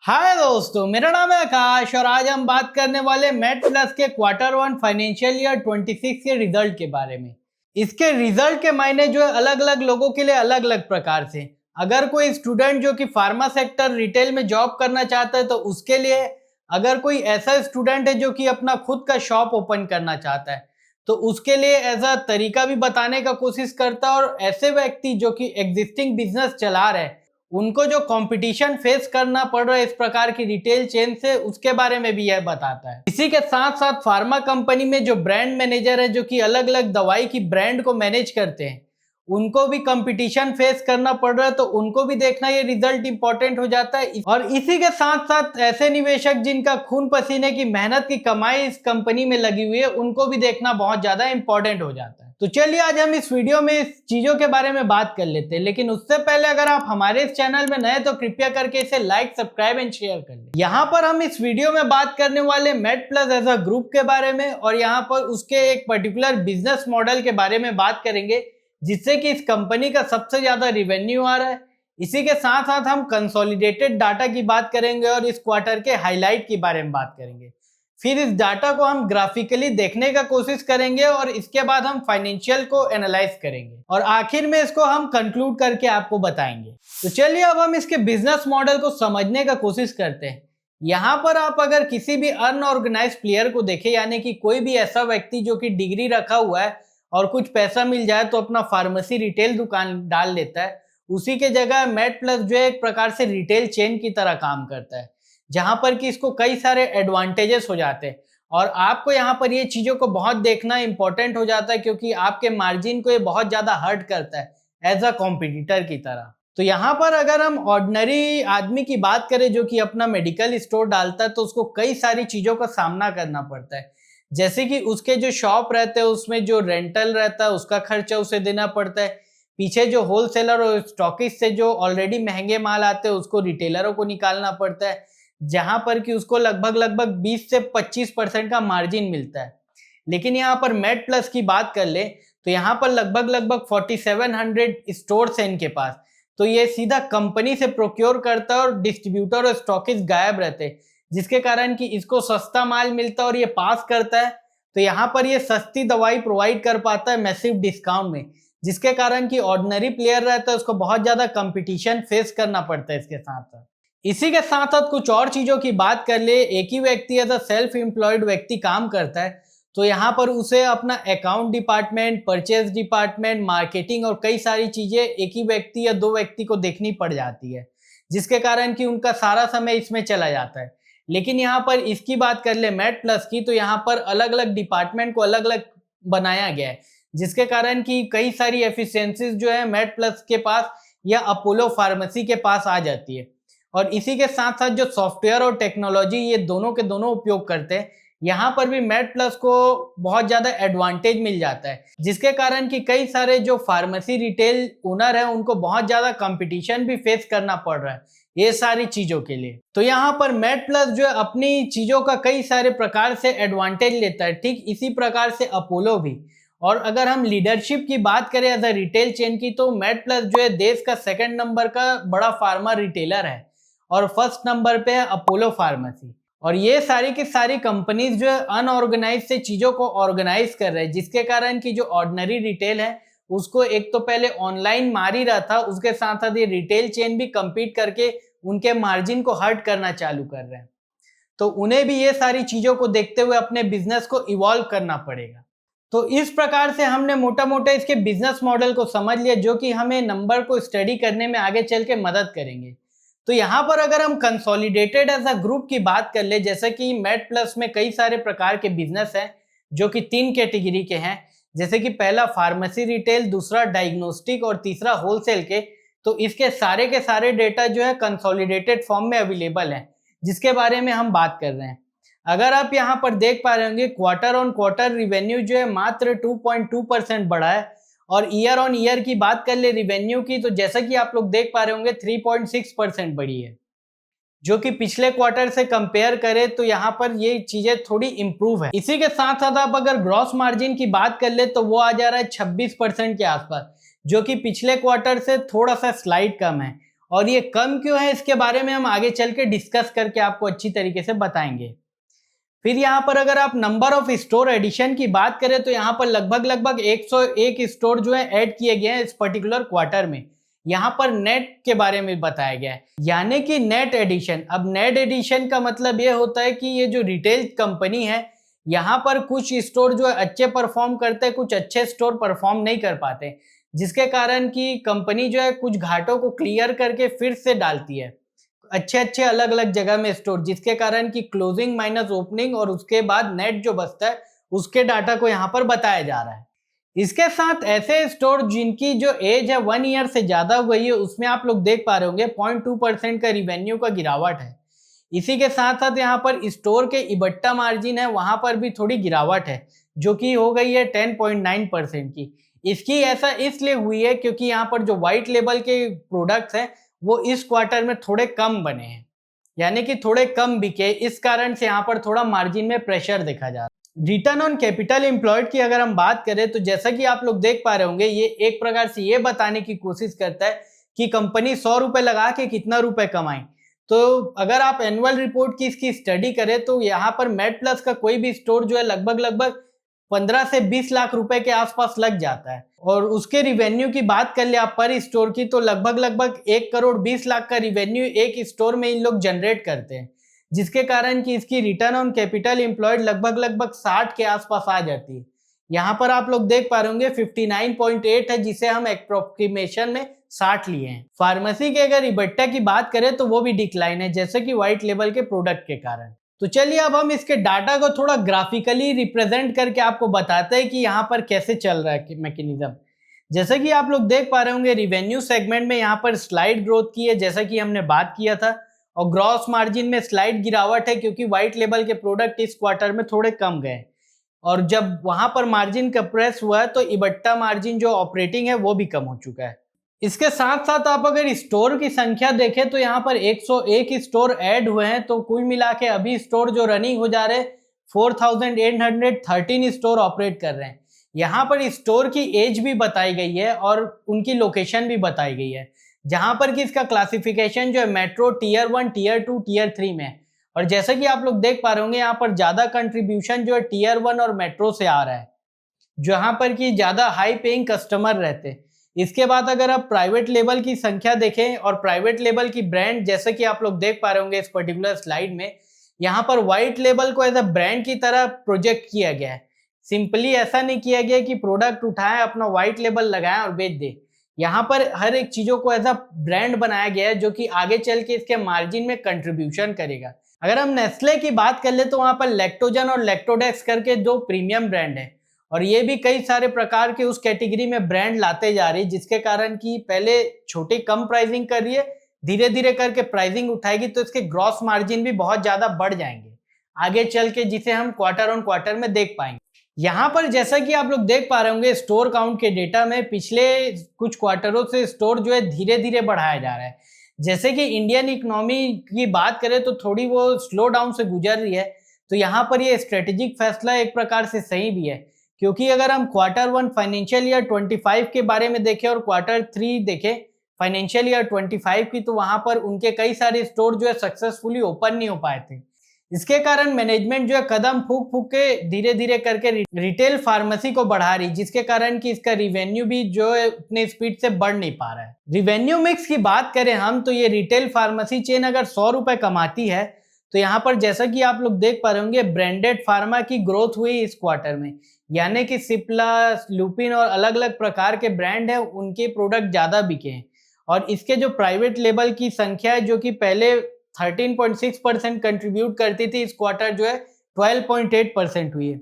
हाय दोस्तों, मेरा नाम है आकाश और आज हम बात करने वाले मेट प्लस के क्वार्टर 1 फाइनेंशियल ईयर 26 के रिजल्ट के बारे में। इसके रिजल्ट के मायने जो है अलग अलग लोगों के लिए अलग अलग प्रकार से। अगर कोई स्टूडेंट जो कि फार्मा सेक्टर रिटेल में जॉब करना चाहता है तो उसके लिए, अगर कोई ऐसा स्टूडेंट है जो कि अपना खुद का शॉप ओपन करना चाहता है तो उसके लिए ऐसा तरीका भी बताने का कोशिश करता है। और ऐसे व्यक्ति जो कि एग्जिस्टिंग बिजनेस चला रहे हैं उनको जो कंपटीशन फेस करना पड़ रहा है इस प्रकार की रिटेल चेन से, उसके बारे में भी यह बताता है। इसी के साथ साथ फार्मा कंपनी में जो ब्रांड मैनेजर है जो कि अलग अलग दवाई की ब्रांड को मैनेज करते हैं उनको भी कंपटीशन फेस करना पड़ रहा है तो उनको भी देखना ये रिजल्ट इंपॉर्टेंट हो जाता है। और इसी के साथ साथ ऐसे निवेशक जिनका खून पसीने की मेहनत की कमाई इस कंपनी में लगी हुई है उनको भी देखना बहुत ज्यादा इंपॉर्टेंट हो जाता है। तो चलिए आज हम इस वीडियो में इस चीजों के बारे में बात कर लेते हैं, लेकिन उससे पहले अगर आप हमारे इस चैनल में नए तो कृपया करके इसे लाइक, सब्सक्राइब एंड शेयर कर लें। यहाँ पर हम इस वीडियो में बात करने वाले mate plus as a group के बारे में और यहाँ पर उसके एक पर्टिकुलर बिजनेस मॉडल के बारे में बात करेंगे जिससे कि इस कंपनी का सबसे ज्यादा रिवेन्यू आ रहा है। इसी के साथ साथ हम कंसोलिडेटेड डाटा की बात करेंगे और इस क्वार्टर के हाईलाइट के बारे में बात करेंगे। फिर इस डाटा को हम ग्राफिकली देखने का कोशिश करेंगे और इसके बाद हम फाइनेंशियल को एनालाइज करेंगे और आखिर में इसको हम कंक्लूड करके आपको बताएंगे। तो चलिए अब हम इसके बिजनेस मॉडल को समझने का कोशिश करते हैं। यहाँ पर आप अगर किसी भी अनऑर्गेनाइज्ड प्लेयर को देखें, यानी कि कोई भी ऐसा व्यक्ति जो कि डिग्री रखा हुआ है और कुछ पैसा मिल जाए तो अपना फार्मेसी रिटेल दुकान डाल लेता है, उसी के जगह मेट प्लस जो है एक प्रकार से रिटेल चेन की तरह काम करता है जहां पर कि इसको कई सारे एडवांटेजेस हो जाते हैं। और आपको यहाँ पर ये चीजों को बहुत देखना इंपॉर्टेंट हो जाता है क्योंकि आपके मार्जिन को ये बहुत ज्यादा हर्ट करता है एज अ कॉम्पिटिटर की तरह। तो यहाँ पर अगर हम ऑर्डिनरी आदमी की बात करें जो कि अपना मेडिकल स्टोर डालता है तो उसको कई सारी चीजों का सामना करना पड़ता है, जैसे कि उसके जो शॉप रहते हैं उसमें जो रेंटल रहता है उसका खर्चा उसे देना पड़ता है, पीछे जो होलसेलर और स्टॉकिस्ट से जो ऑलरेडी महंगे माल आते हैं उसको रिटेलरों को निकालना पड़ता है जहां पर कि उसको लगभग 20 से 25% का मार्जिन मिलता है। लेकिन यहाँ पर मेट प्लस की बात कर ले तो यहाँ पर लगभग 4700 स्टोर्स हैं इनके पास, तो ये सीधा कंपनी से प्रोक्योर करता है और डिस्ट्रीब्यूटर और स्टॉकिस्ट गायब रहते हैं जिसके कारण कि इसको सस्ता माल मिलता है और ये पास करता है। तो यहाँ पर ये सस्ती दवाई प्रोवाइड कर पाता है मैसिव डिस्काउंट में, जिसके कारण कि ऑर्डिनरी प्लेयर रहता है उसको बहुत ज्यादा कंपटीशन फेस करना पड़ता है। इसके साथ साथ इसी के साथ साथ कुछ और चीजों की बात कर ले, एक ही व्यक्ति एज अ सेल्फ एम्प्लॉयड व्यक्ति काम करता है तो यहाँ पर उसे अपना account department, purchase department, marketing और कई सारी चीजें एक ही व्यक्ति या दो व्यक्ति को देखनी पड़ जाती है जिसके कारण कि उनका सारा समय इसमें चला जाता है। लेकिन यहाँ पर इसकी बात कर ले मेट प्लस की तो यहाँ पर अलग अलग डिपार्टमेंट को अलग अलग बनाया गया है जिसके कारण कि कई सारी एफिशिएंसीज जो है मेट प्लस के पास या अपोलो फार्मेसी के पास आ जाती है। और इसी के साथ साथ जो सॉफ्टवेयर और टेक्नोलॉजी ये दोनों के दोनों उपयोग करते हैं, यहाँ पर भी मेट प्लस को बहुत ज्यादा एडवांटेज मिल जाता है जिसके कारण कि कई सारे जो फार्मेसी रिटेल ओनर है उनको बहुत ज्यादा कंपटीशन भी फेस करना पड़ रहा है ये सारी चीजों के लिए। तो यहाँ पर मेट प्लस जो है अपनी चीजों का कई सारे प्रकार से एडवांटेज लेता है, ठीक इसी प्रकार से अपोलो भी। और अगर हम लीडरशिप की बात करें एज अ रिटेल चेन की तो मेट प्लस जो है देश का 2nd नंबर का बड़ा फार्मा रिटेलर है और 1st नंबर पे है अपोलो फार्मेसी। और ये सारी की सारी कंपनीज जो है अनऑर्गेनाइज से चीजों को ऑर्गेनाइज कर रहे हैं जिसके कारण कि जो ऑर्डिनरी रिटेल है उसको एक तो पहले ऑनलाइन मार ही रहा था, उसके साथ साथ ये रिटेल चेन भी compete करके उनके मार्जिन को हर्ट करना चालू कर रहे हैं। तो उन्हें भी ये सारी चीजों को देखते हुए अपने बिजनेस को इवॉल्व करना पड़ेगा। तो इस प्रकार से हमने मोटा मोटा इसके बिजनेस मॉडल को समझ लिया जो कि हमें नंबर को स्टडी करने में आगे चल के मदद करेंगे। तो यहाँ पर अगर हम कंसोलिडेटेड एज अ ग्रुप की बात कर ले, जैसे कि मेट प्लस में कई सारे प्रकार के बिजनेस हैं जो कि 3 कैटेगरी के हैं, जैसे कि पहला फार्मेसी रिटेल, दूसरा डायग्नोस्टिक और तीसरा होलसेल के। तो इसके सारे के सारे डेटा जो है कंसोलिडेटेड फॉर्म में अवेलेबल है जिसके बारे में हम बात कर रहे हैं। अगर आप यहाँ पर देख पा रहे होंगे क्वार्टर ऑन क्वार्टर रिवेन्यू जो है मात्र 2.2% बढ़ा है और ईयर ऑन ईयर की बात कर ले रिवेन्यू की तो जैसा कि आप लोग देख पा रहे होंगे 3.6% बढ़ी है, जो कि पिछले क्वार्टर से कंपेयर करें तो यहाँ पर ये चीजें थोड़ी इंप्रूव है। इसी के साथ साथ आप अगर ग्रॉस मार्जिन की बात कर ले तो वो आ जा रहा है 26% के आसपास, जो कि पिछले क्वार्टर से थोड़ा सा स्लाइड कम है। और ये कम क्यों है इसके बारे में हम आगे चल के डिस्कस करके आपको अच्छी तरीके से बताएंगे। फिर यहाँ पर अगर आप नंबर ऑफ स्टोर एडिशन की बात करें तो यहाँ पर लगभग 101 स्टोर जो है ऐड किए गए हैं इस पर्टिकुलर क्वार्टर में। यहाँ पर नेट के बारे में बताया गया है, यानी कि नेट एडिशन। अब नेट एडिशन का मतलब ये होता है कि ये जो रिटेल कंपनी है यहाँ पर कुछ स्टोर जो है अच्छे परफॉर्म करते हैं, कुछ अच्छे स्टोर परफॉर्म नहीं कर पाते, जिसके कारण कि कंपनी जो है कुछ घाटों को क्लियर करके फिर से डालती है अच्छे अलग अलग जगह में स्टोर, जिसके कारण कि क्लोजिंग माइनस ओपनिंग और उसके बाद नेट जो बचता है उसके डाटा को यहाँ पर बताया जा रहा है। इसके साथ ऐसे स्टोर जिनकी जो एज है 1 ईयर से ज्यादा हो गई है उसमें आप लोग देख पा रहे होंगे 0.2% का रिवेन्यू का गिरावट है। इसी के साथ साथ यहाँ पर स्टोर के इबट्टा मार्जिन है वहां पर भी थोड़ी गिरावट है जो कि हो गई है 10.9% की। इसकी ऐसा इसलिए हुई है क्योंकि यहाँ पर जो व्हाइट लेबल के प्रोडक्ट्स हैं वो इस क्वार्टर में थोड़े कम बने हैं, यानी कि थोड़े कम बिके, इस कारण से यहाँ पर थोड़ा मार्जिन में प्रेशर देखा जा रहा है। रिटर्न ऑन कैपिटल एम्प्लॉयड की अगर हम बात करें तो जैसा कि आप लोग देख पा रहे होंगे ये एक प्रकार से ये बताने की कोशिश करता है कि कंपनी 100 रुपए लगा के कितना रुपए कमाए। तो अगर आप एनुअल रिपोर्ट की इसकी स्टडी करें तो यहाँ पर मेडप्लस का कोई भी स्टोर जो है लगभग 15 से 20 लाख रुपए के आसपास लग जाता है। और उसके रिवेन्यू की बात कर ले आप पर स्टोर की तो लगभग 1 करोड़ 20 लाख का रिवेन्यू एक स्टोर में इन लोग जनरेट करते हैं, जिसके कारण कि इसकी रिटर्न ऑन कैपिटल एम्प्लॉयड लगभग 60 के आसपास आ जाती है। यहाँ पर आप लोग देख पा रहे होंगे 59.8 है जिसे हम एप्रोक्सीमेशन में 60 लिए हैं। फार्मेसी के अगर इबट्टा की बात करें तो वो भी डिक्लाइन है जैसे कि व्हाइट लेबल के प्रोडक्ट के कारण। तो चलिए अब हम इसके डाटा को थोड़ा ग्राफिकली रिप्रेजेंट करके आपको बताते हैं कि यहाँ पर कैसे चल रहा है मैकेनिज्म। जैसे कि आप लोग देख पा रहे होंगे रिवेन्यू सेगमेंट में यहाँ पर स्लाइड ग्रोथ की है जैसा कि हमने बात किया था, और ग्रॉस मार्जिन में स्लाइड गिरावट है क्योंकि व्हाइट लेबल के प्रोडक्ट इस क्वार्टर में थोड़े कम गए, और जब वहां पर मार्जिन कंप्रेस हुआ है तो इबट्टा मार्जिन जो ऑपरेटिंग है वो भी कम हो चुका है। इसके साथ साथ आप अगर स्टोर की संख्या देखें तो यहाँ पर 101 स्टोर ऐड हुए हैं, तो कुल मिला के अभी स्टोर जो रनिंग हो जा रहे 4813 स्टोर ऑपरेट कर रहे हैं। यहाँ पर स्टोर की एज भी बताई गई है और उनकी लोकेशन भी बताई गई है, जहां पर कि इसका क्लासिफिकेशन जो है मेट्रो टीयर 1 टीयर 2 टीयर 3 में है। और जैसे कि आप लोग देख पा रहे होंगे यहाँ पर ज्यादा कंट्रीब्यूशन जो है टीयर 1 और मेट्रो से आ रहा है, जहां पर कि ज्यादा हाई पेइंग कस्टमर रहते हैं। इसके बाद अगर आप प्राइवेट लेवल की संख्या देखें और प्राइवेट लेवल की ब्रांड, जैसे कि आप लोग देख पा रहे होंगे इस पर्टिकुलर स्लाइड में, यहाँ पर व्हाइट लेबल को एज अ ब्रांड की तरह प्रोजेक्ट किया गया है। सिंपली ऐसा नहीं किया गया कि प्रोडक्ट उठाएं अपना व्हाइट लेबल लगाएं और बेच दे। यहाँ पर हर एक चीजों को एज अ ब्रांड बनाया गया है जो कि आगे चल के इसके मार्जिन में कंट्रीब्यूशन करेगा। अगर हम नेस्ले की बात कर ले तो वहां पर लैक्टोजन और लैक्टोडेक्स करके 2 प्रीमियम ब्रांड है, और ये भी कई सारे प्रकार के उस कैटेगरी में ब्रांड लाते जा रही है, जिसके कारण कि पहले छोटी कम प्राइसिंग कर रही है, धीरे धीरे करके प्राइसिंग उठाएगी तो इसके ग्रॉस मार्जिन भी बहुत ज्यादा बढ़ जाएंगे आगे चल के, जिसे हम क्वार्टर ऑन क्वार्टर में देख पाएंगे। यहाँ पर जैसा कि आप लोग देख पा रहे होंगे स्टोर काउंट के डेटा में पिछले कुछ क्वार्टरों से स्टोर जो है धीरे धीरे बढ़ाया जा रहा है। जैसे कि इंडियन इकोनॉमी की बात करें तो थोड़ी वो स्लो डाउन से गुजर रही है, तो यहाँ पर ये स्ट्रेटेजिक फैसला एक प्रकार से सही भी है, क्योंकि अगर हम क्वार्टर 1 फाइनेंशियल ईयर 25 के बारे में देखें और क्वार्टर 3 देखें फाइनेंशियल ईयर 25 की, तो वहां पर उनके कई सारे स्टोर जो है सक्सेसफुली ओपन नहीं हो पाए थे। इसके कारण मैनेजमेंट जो है कदम फूक फूक के धीरे धीरे करके रिटेल फार्मेसी को बढ़ा रही, जिसके कारण कि इसका रिवेन्यू भी जो है उतने स्पीड से बढ़ नहीं पा रहा है। रिवेन्यू मिक्स की बात करें हम तो ये रिटेल फार्मेसी चेन अगर 100 रुपए कमाती है तो यहाँ पर जैसा कि आप लोग देख पा रहे होंगे ब्रांडेड फार्मा की ग्रोथ हुई इस क्वार्टर में, यानी कि सिप्ला, लुपिन और अलग अलग प्रकार के ब्रांड है उनके प्रोडक्ट ज्यादा बिके हैं। और इसके जो प्राइवेट लेबल की संख्या है जो कि पहले 13.6% कंट्रीब्यूट करती थी, इस क्वार्टर जो है 12.8% हुई है।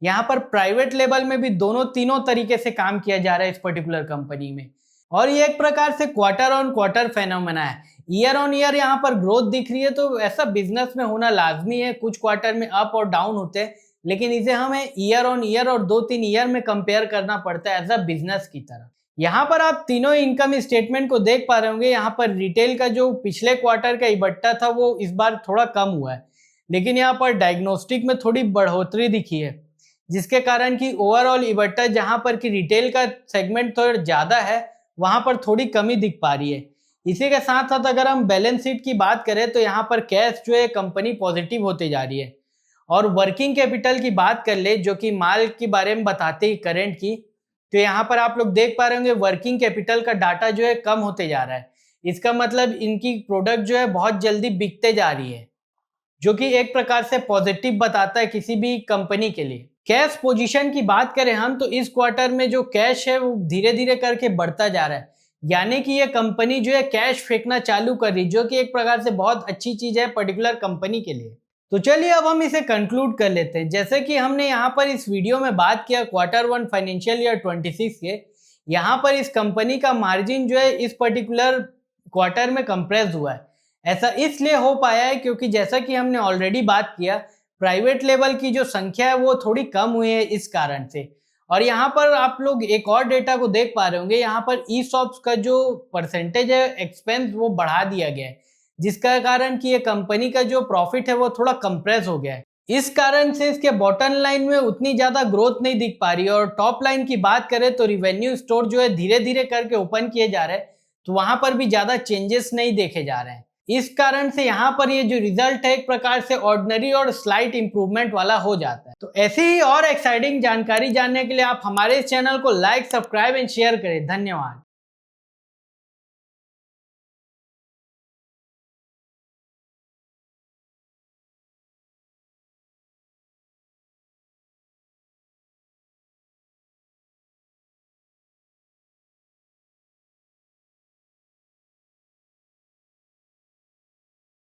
यहाँ पर प्राइवेट लेवल में भी तीनों तरीके से काम किया जा रहा है इस पर्टिकुलर कंपनी में, और ये एक प्रकार से क्वार्टर ऑन क्वार्टर फेनोमेना है। ईयर ऑन ईयर यहाँ पर ग्रोथ दिख रही है, तो ऐसा बिजनेस में होना लाजमी है। कुछ क्वार्टर में अप और डाउन होते हैं, लेकिन इसे हमें ईयर ऑन ईयर और 2-3 ईयर में कंपेयर करना पड़ता है एज अ बिजनेस की तरह। यहाँ पर आप तीनों इनकम स्टेटमेंट को देख पा रहे होंगे। यहाँ पर रिटेल का जो पिछले क्वार्टर का इबट्टा था वो इस बार थोड़ा कम हुआ है, लेकिन यहाँ पर डायग्नोस्टिक में थोड़ी बढ़ोतरी दिखी है, जिसके कारण कि ओवरऑल इबट्टा जहाँ पर कि रिटेल का सेगमेंट थोड़ा ज्यादा है वहां पर थोड़ी कमी दिख पा रही है। इसी के साथ साथ अगर हम बैलेंस शीट की बात करें तो यहाँ पर कैश जो है कंपनी पॉजिटिव होते जा रही है। और वर्किंग कैपिटल की बात कर ले जो कि माल के बारे में बताते ही करंट की, तो यहाँ पर आप लोग देख पा रहे होंगे वर्किंग कैपिटल का डाटा जो है कम होते जा रहा है। इसका मतलब इनकी प्रोडक्ट जो है बहुत जल्दी बिकते जा रही है, जो कि एक प्रकार से पॉजिटिव बताता है किसी भी कंपनी के लिए। कैश पोजीशन की बात करें हम तो इस क्वार्टर में जो कैश है वो धीरे धीरे करके बढ़ता जा रहा है, यानी कि ये कंपनी जो है कैश फेंकना चालू कर रही, जो कि एक प्रकार से बहुत अच्छी चीज है पर्टिकुलर कंपनी के लिए। तो चलिए अब हम इसे कंक्लूड कर लेते हैं। जैसे कि हमने यहाँ पर इस वीडियो में बात किया क्वार्टर 1 फाइनेंशियल ईयर 26 के, यहाँ पर इस कंपनी का मार्जिन जो है इस पर्टिकुलर क्वार्टर में कंप्रेस हुआ है। ऐसा इसलिए हो पाया है क्योंकि जैसा कि हमने ऑलरेडी बात किया, प्राइवेट लेवल की जो संख्या है वो थोड़ी कम हुई है इस कारण से। और यहाँ पर आप लोग एक और डेटा को देख पा रहे होंगे, यहाँ पर ईसॉप्स का जो परसेंटेज है एक्सपेंस वो बढ़ा दिया गया है, जिसका कारण कि ये कंपनी का जो प्रॉफिट है वो थोड़ा कंप्रेस हो गया है। इस कारण से इसके बॉटम लाइन में उतनी ज्यादा ग्रोथ नहीं दिख पा रही है। और टॉप लाइन की बात करें तो रिवेन्यू स्टोर जो है धीरे धीरे करके ओपन किए जा रहे हैं, तो वहां पर भी ज्यादा चेंजेस नहीं देखे जा रहे हैं। इस कारण से यहाँ पर ये जो रिजल्ट है एक प्रकार से ऑर्डिनरी और स्लाइट इंप्रूवमेंट वाला हो जाता है। तो ऐसी ही और एक्साइटिंग जानकारी जानने के लिए आप हमारे इस चैनल को लाइक, सब्सक्राइब एंड शेयर करें। धन्यवाद।